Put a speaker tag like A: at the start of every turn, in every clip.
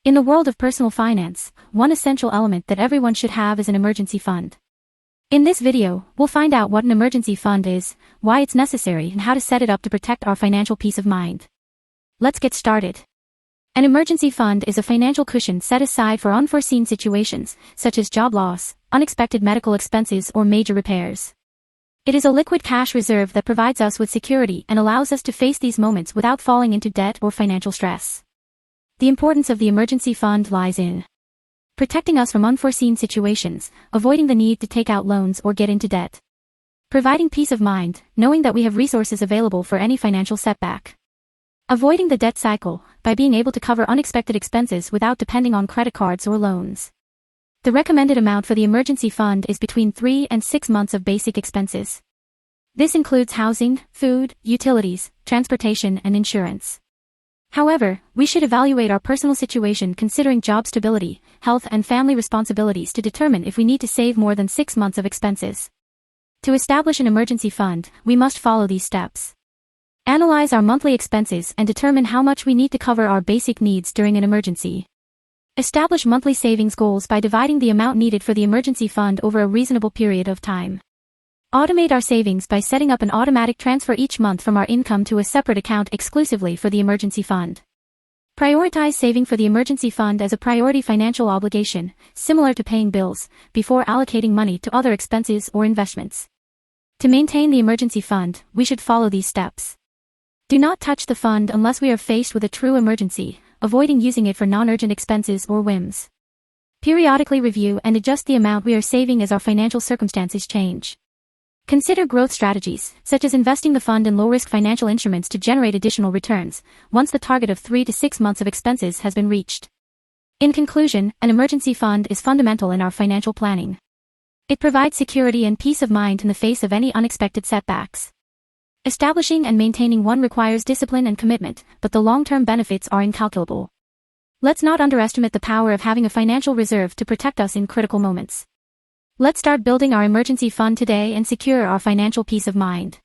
A: In the world of personal finance, one essential element that everyone should have is an emergency fund. In this video, we'll find out what an emergency fund is, why it's necessary, and how to set it up to protect our financial peace of mind. Let's get started. An emergency fund is a financial cushion set aside for unforeseen situations, such as job loss, unexpected medical expenses, or major repairs. It is a liquid cash reserve that provides us with security and allows us to face these moments without falling into debt or financial stress. The importance of the emergency fund lies in protecting us from unforeseen situations, avoiding the need to take out loans or get into debt. Providing peace of mind, knowing that we have resources available for any financial setback. Avoiding the debt cycle, by being able to cover unexpected expenses without depending on credit cards or loans. The recommended amount for the emergency fund is between 3 and 6 months of basic expenses. This includes housing, food, utilities, transportation, and insurance. However, we should evaluate our personal situation considering job stability, health, and family responsibilities to determine if we need to save more than 6 months of expenses. To establish an emergency fund, we must follow these steps. Analyze our monthly expenses and determine how much we need to cover our basic needs during an emergency. Establish monthly savings goals by dividing the amount needed for the emergency fund over a reasonable period of time. Automate our savings by setting up an automatic transfer each month from our income to a separate account exclusively for the emergency fund. Prioritize saving for the emergency fund as a priority financial obligation, similar to paying bills, before allocating money to other expenses or investments. To maintain the emergency fund, we should follow these steps. Do not touch the fund unless we are faced with a true emergency, avoiding using it for non-urgent expenses or whims. Periodically review and adjust the amount we are saving as our financial circumstances change. Consider growth strategies, such as investing the fund in low-risk financial instruments to generate additional returns, once the target of 3 to 6 months of expenses has been reached. In conclusion, an emergency fund is fundamental in our financial planning. It provides security and peace of mind in the face of any unexpected setbacks. Establishing and maintaining one requires discipline and commitment, but the long-term benefits are incalculable. Let's not underestimate the power of having a financial reserve to protect us in critical moments. Let's start building our emergency fund today and secure our financial peace of mind.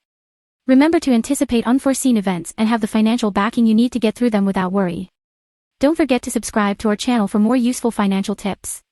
A: Remember to anticipate unforeseen events and have the financial backing you need to get through them without worry. Don't forget to subscribe to our channel for more useful financial tips.